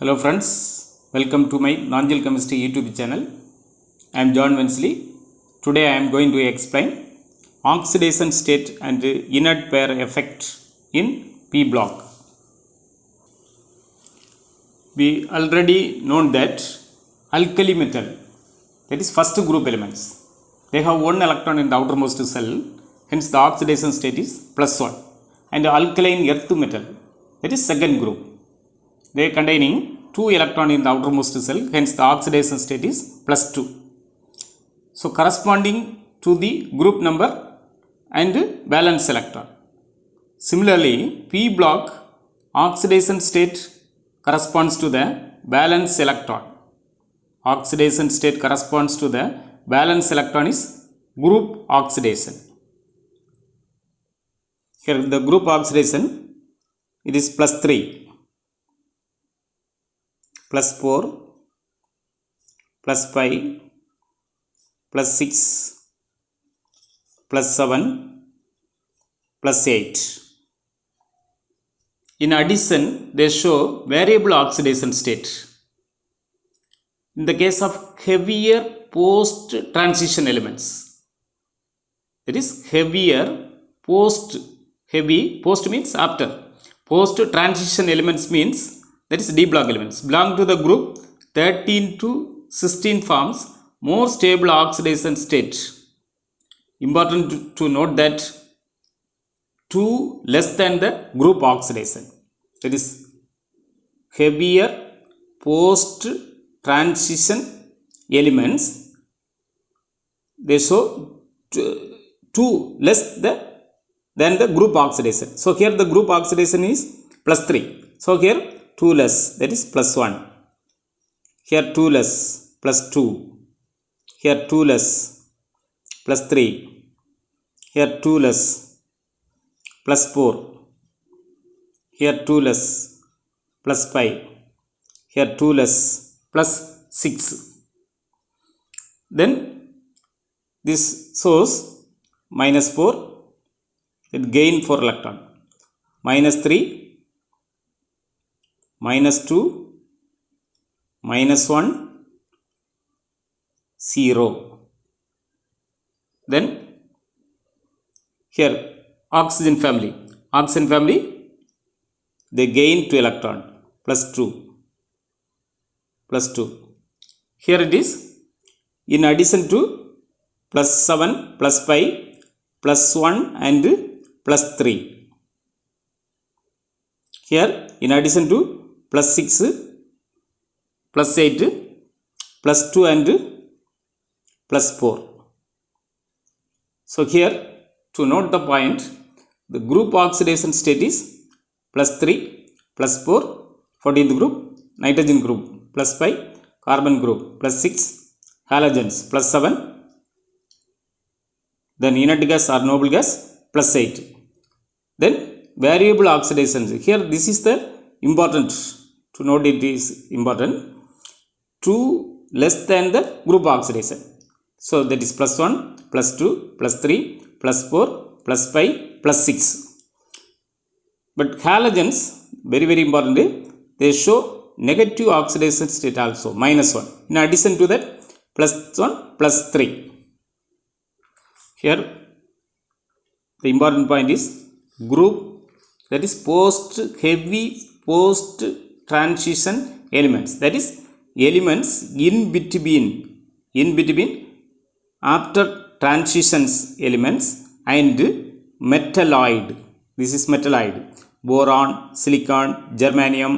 Hello friends, welcome to my Non-Gel Chemistry YouTube channel. I am John Wensley. Today I am going to explain oxidation state and inert pair effect in P block. We already known that alkali metal, that is first group elements, they have one electron in the outermost cell, hence the oxidation state is +1. And alkaline earth metal, that is second group, they containing 2 electron in the outermost cell, hence the oxidation state is +2. So corresponding to the group number and valence electron. Similarly, P block oxidation state corresponds to the valence electron. Oxidation state corresponds to the valence electron is group oxidation. Here the group oxidation, it is +3, +4, +5, +6, +7, +8. In addition, they show variable oxidation state. In the case of heavier post-transition elements, that is heavier heavy, post means after, post-transition elements means that is D block elements, belong to the group 13 to 16 forms more stable oxidation state. Important to note that 2 less than the group oxidation, that is heavier post transition elements, they show 2 less than the group oxidation. So here the group oxidation is +3. So here 2 less, that is +1. Here 2 less, +2. Here 2 less, +3. Here 2 less, +4. Here 2 less, +5. Here 2 less, +6. Then this shows -4, it gain 4 electron, -3, -2, -1, 0. Then here oxygen family, they gain 2 electron, +2. Here it is in addition to +7, +5, +1 and +3. Here in addition to +6, +8, +2 and +4. So here to note the point, the group oxidation state is +3, +4, 14th group, nitrogen group, +5, carbon group, +6, halogens, +7, then inert gas or noble gas, +8. Then variable oxidation, here this is the important, to note it is important, 2 less than the group oxidation. So that is +1, +2, +3, +4, +5, +6. But halogens, very important, they show negative oxidation state also, -1. In addition to that, +1, +3. Here the important point is group, that is heavy post transition elements, that is elements in between after transitions elements and metalloid. This is metalloid: boron, silicon, germanium,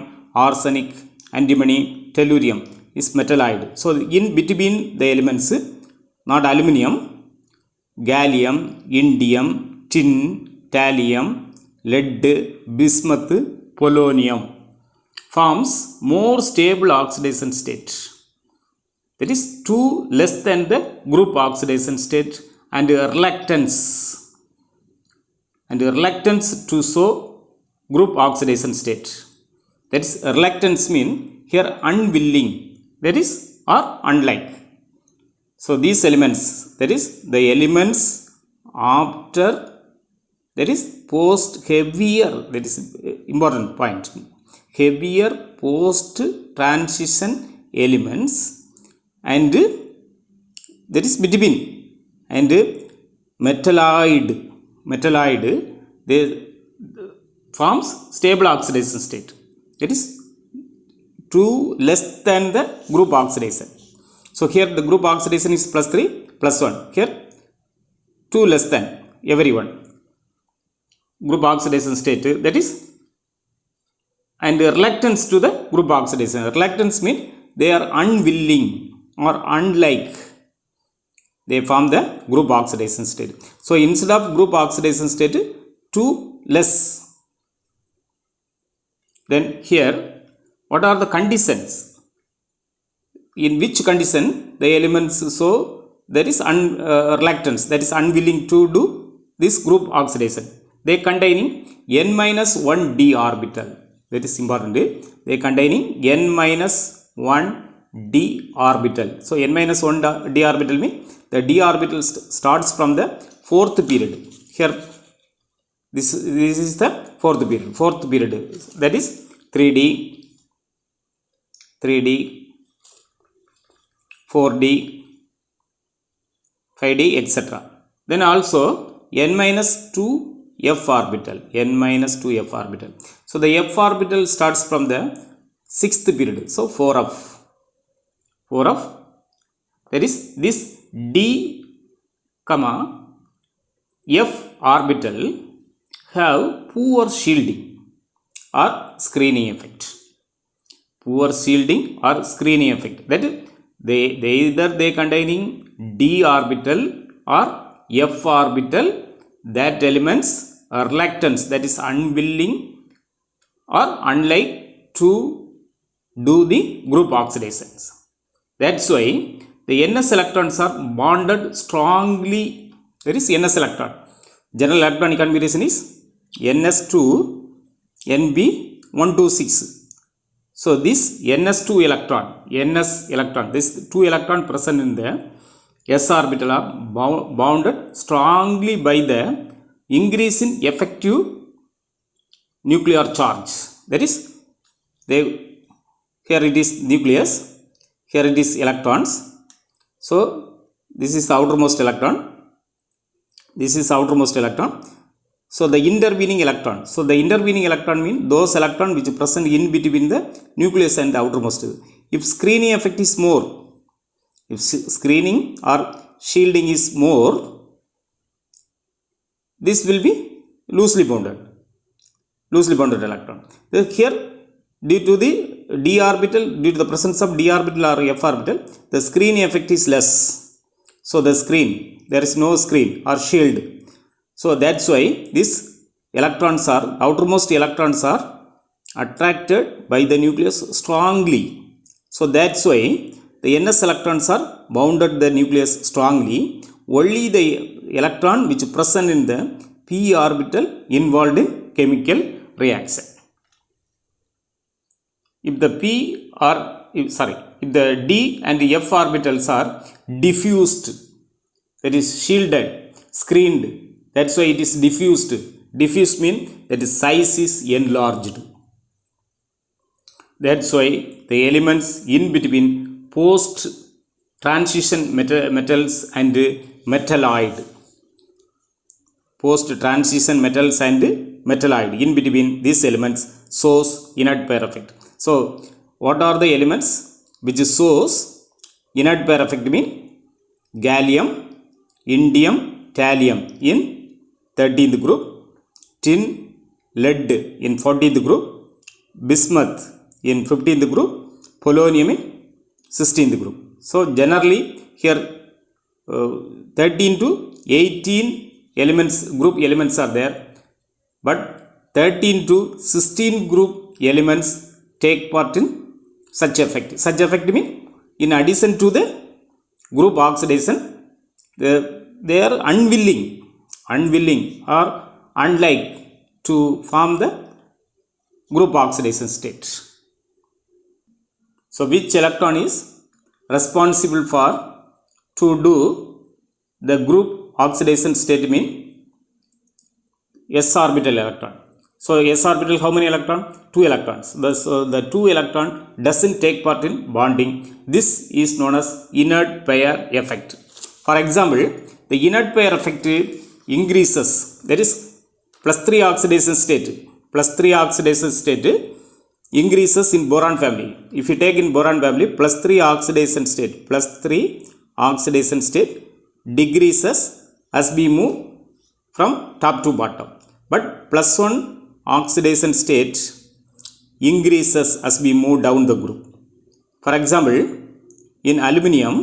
arsenic, antimony, tellurium is metalloid. So in between the elements, not aluminum, gallium, indium, tin, thallium, lead, bismuth, polonium forms more stable oxidation state. That is 2 less than the group oxidation state and reluctance to show group oxidation state. That is reluctance mean here unwilling, that is or unlike. So these elements, that is the elements after, that is post heavier, that is important point, heavier post transition elements, and that is between, and metalloid they forms stable oxidation state, that is 2 less than the group oxidation. So here the group oxidation is +3 +1, here 2 less than everyone group oxidation state, that is, and reluctance to the group oxidation. Reluctance means they are unwilling or unlike, they form the group oxidation state. So instead of group oxidation state 2 less, then here what are the conditions, in which condition the elements, so there is reluctance, that is unwilling to do this group oxidation. They containing n-1 d orbital, that is important, they containing n-1 d orbital. So n-1 d orbital means the d orbital starts from the 4th period. Here this is the 4th period, that is 3d, 4d, 5d, etc. Then also n-2 f orbital, n-2 f orbital. So the f orbital starts from the 6th period. So 4f, that is this d comma f orbital have poor shielding or screening effect. Poor shielding or screening effect, that is, they either they containing d orbital or f orbital, that elements are reluctance, that is unwilling or unlike to do the group oxidations. That's why the ns electrons are bonded strongly. There is ns electron. General electronic configuration is ns2 nb126. So this ns2 electron, this 2 electron present in the s orbital are bounded strongly by the increase in effective nuclear charge. That is, here it is nucleus, here it is electrons. So this is the outermost electron, this is outermost electron. So the intervening electron, means those electrons which are present in between the nucleus and the outermost. If screening effect is more, if screening or shielding is more, this will be loosely bounded electron. Here, due to the d orbital, due to the presence of d orbital or f orbital, the screening effect is less. So the there is no screen or shield. So that's why these electrons are, outermost electrons are attracted by the nucleus strongly. So that's why the ns electrons are bounded the nucleus strongly. Only the electron which present in the p orbital involved in chemical reaction. If the if the d and the f orbitals are diffused, that is shielded, screened, that's why it is diffused. Diffused means that the size is enlarged. That's why the elements in between post transition metals and metalloid, post transition metals and metalloid, in between these elements shows inert pair effect. So what are the elements which shows inert pair effect? Mean gallium, indium, thallium in 13th group, tin, lead in 14th group, bismuth in 15th group, polonium in 16th group. So generally here 13 to 18 elements, group elements are there, but 13 to 16 group elements take part in such effect. Such effect means in addition to the group oxidation, they are unwilling or unlike to form the group oxidation state. So which electron is responsible for to do the group oxidation state? Mean s orbital electron. So s orbital, how many electron? 2 electrons. So the 2 electron doesn't take part in bonding. This is known as inert pair effect. For example, the inert pair effect increases, that is plus 3 oxidation state. Plus 3 oxidation state increases in boron family. If you take in boron family, plus 3 oxidation state, plus 3 oxidation state decreases as we move from top to bottom. But plus 1 oxidation state increases as we move down the group. For example, in aluminum,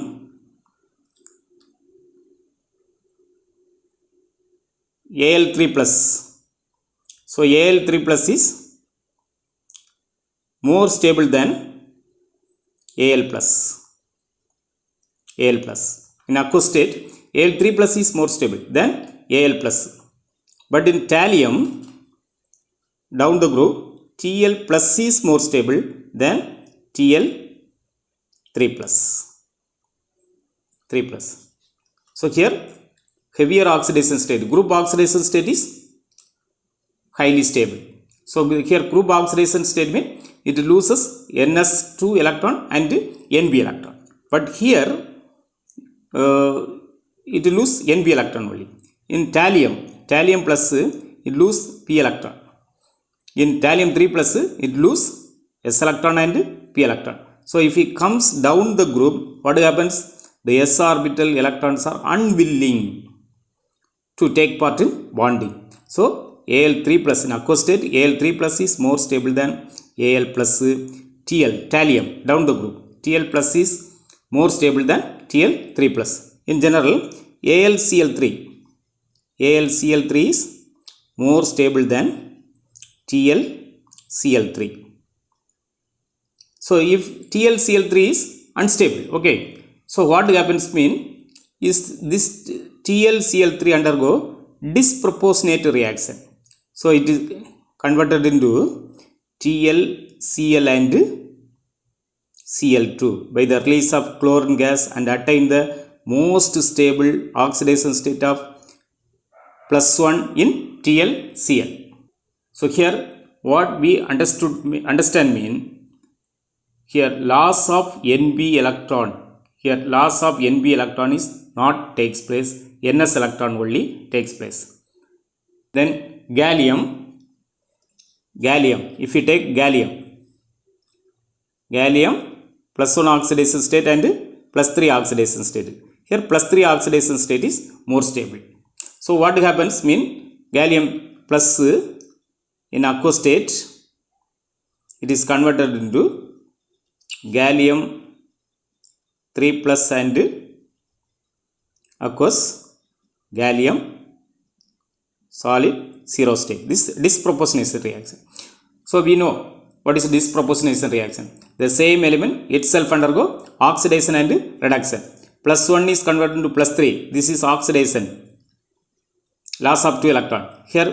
Al3 plus. So Al3 plus is more stable than Al plus. Al plus. In aqueous state, Al3 plus is more stable than Al plus. But in thallium, down the group, Tl plus is more stable than Tl3 plus. 3 plus. So here, heavier oxidation state, group oxidation state is highly stable. So here group oxidation state means it loses Ns2 electron and Nb electron. But here it loses Nb electron only. In thallium plus it loses P electron. In thallium 3 plus it loses S electron and P electron. So if it comes down the group, what happens? The s orbital electrons are unwilling to take part in bonding. So Al3 plus in aqueous state, Al3 plus is more stable than Al plus. Tl, thallium, down the group, Tl plus is more stable than Tl3 plus. In general, AlCl3 is more stable than TlCl3. So if TlCl3 is unstable, okay. So what happens mean is this TlCl3 undergo disproportionate reaction. So it is converted into TlCl and Cl2 by the release of chlorine gas and attain the most stable oxidation state of plus 1 in TlCl. So here what we understand mean, here loss of Nb electron, here loss of Nb electron is not takes place, Ns electron only takes place. Then gallium, if you take gallium plus 1 oxidation state and plus 3 oxidation state. Here plus 3 oxidation state is more stable. So what happens mean, gallium plus in aqueous state, it is converted into gallium 3 plus and aqueous gallium solid 0 state. This disproportionation reaction. So we know what is disproportionation reaction. The same element itself undergo oxidation and reduction. Plus 1 is converted into plus 3. This is oxidation. Loss of 2 electron. Here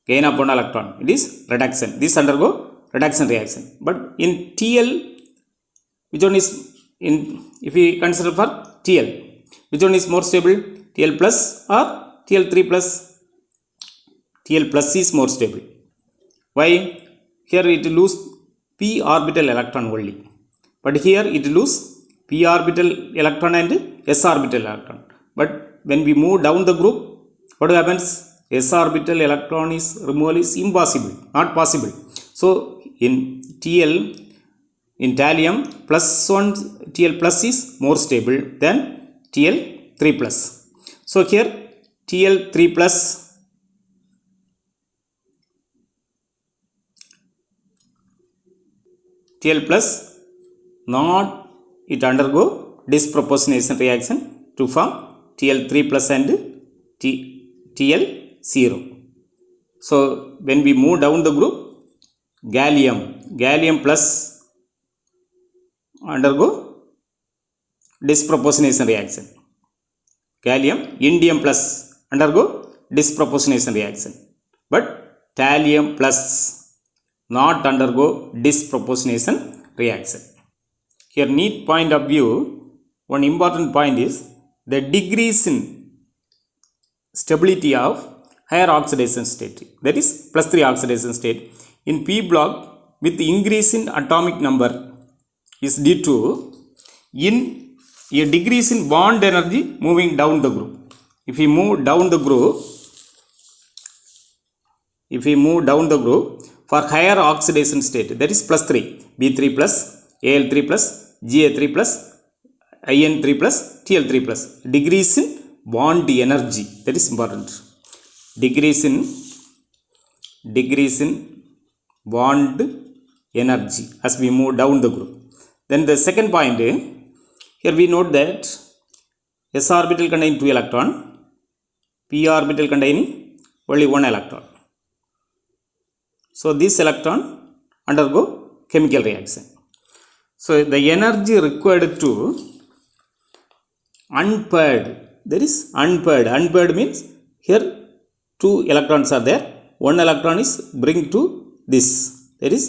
gain of 1 electron. It is reduction. This undergo reduction reaction. But in Tl, which one is in, if we consider for Tl, which one is more stable? Tl plus or Tl3 plus? Tl plus is more stable. Why? Here it lose p orbital electron only. But here it lose p orbital electron and s orbital electron. But when we move down the group, what happens? S orbital electron is removal is impossible, not possible. So in Tl, in thallium, plus 1 Tl plus is more stable than Tl3 plus. So here Tl3 plus not it undergo disproportionation reaction to form Tl3 plus and Tl0. So when we move down the group, gallium plus undergo disproportionation reaction. Indium plus undergo disproportionation reaction. But thallium plus not undergo disproportionation reaction. Here NEET point of view, one important point is the decrease in stability of higher oxidation state, that is plus 3 oxidation state. In P block, with increase in atomic number is due to in a decrease in bond energy moving down the group. If we move down the group, for higher oxidation state, that is plus 3, B3 plus, Al3 plus, Ga3 plus, In3 plus, Tl3 plus, decrease in bond energy, that is important. Decrease in bond energy as we move down the group. Then the second point, here we note that s orbital contain 2 electron, p orbital containing only 1 electron. So this electron undergo chemical reaction. So the energy required to unpaired, that is unpaired. Unpaired means here 2 electrons are there, 1 electron is bring to this, there is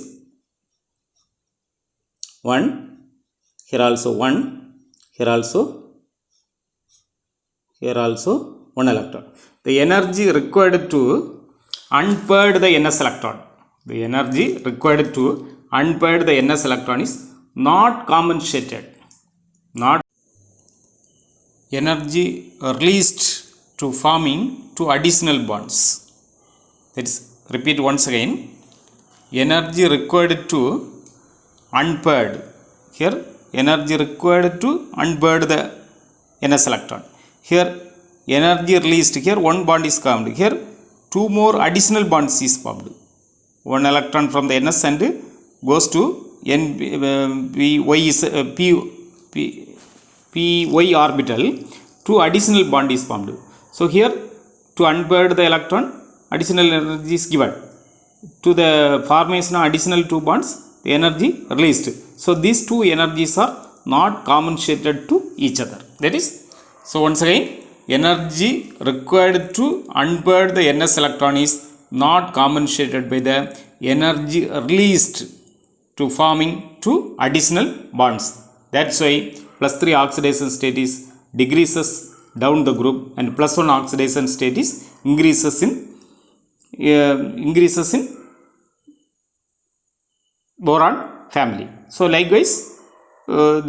1, here also 1, here also 1 electron. The energy required to unpaired the ns electron, the energy required to unpaired the ns electron is not compensated, not energy released to forming 2 additional bonds. That is, repeat once again, energy required to unpaired, here energy required to unpaired the ns electron, here energy released, here 1 bond is formed, here 2 more additional bonds is formed, 1 electron from the ns and goes to py orbital, 2 additional bond is formed. So here to unpaired the electron, additional energy is given. To the formation of additional 2 bonds, the energy released. So these 2 energies are not compensated to each other. That is, so once again, energy required to unpair the ns electron is not compensated by the energy released to forming 2 additional bonds. That's why plus 3 oxidation state is decreases down the group and plus 1 oxidation state is increases in boron family. So likewise,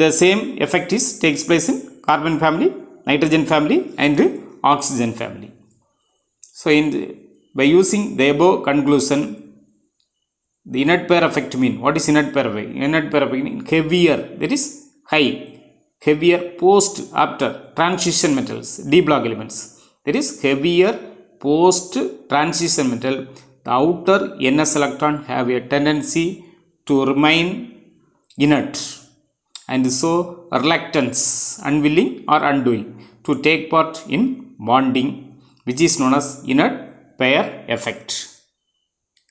the same effect takes place in carbon family, nitrogen family and oxygen family. So by using the above conclusion, the inert pair effect mean, what is inert pair effect? Inert pair effect mean heavier, that is high, heavier post after transition metals, d block elements, that is heavier post transition metal, the outer ns electron have a tendency to remain inert and so reluctance, unwilling or undoing to take part in bonding, which is known as inert pair effect.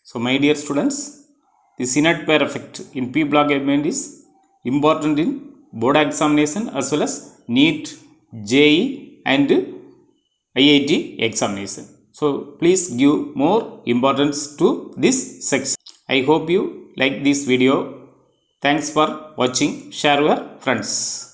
So my dear students, this inert pair effect in p block element is important in board examination as well as NEET, JEE and IIT examination. So please give more importance to this section. I hope you like this video. Thanks for watching. Share your friends.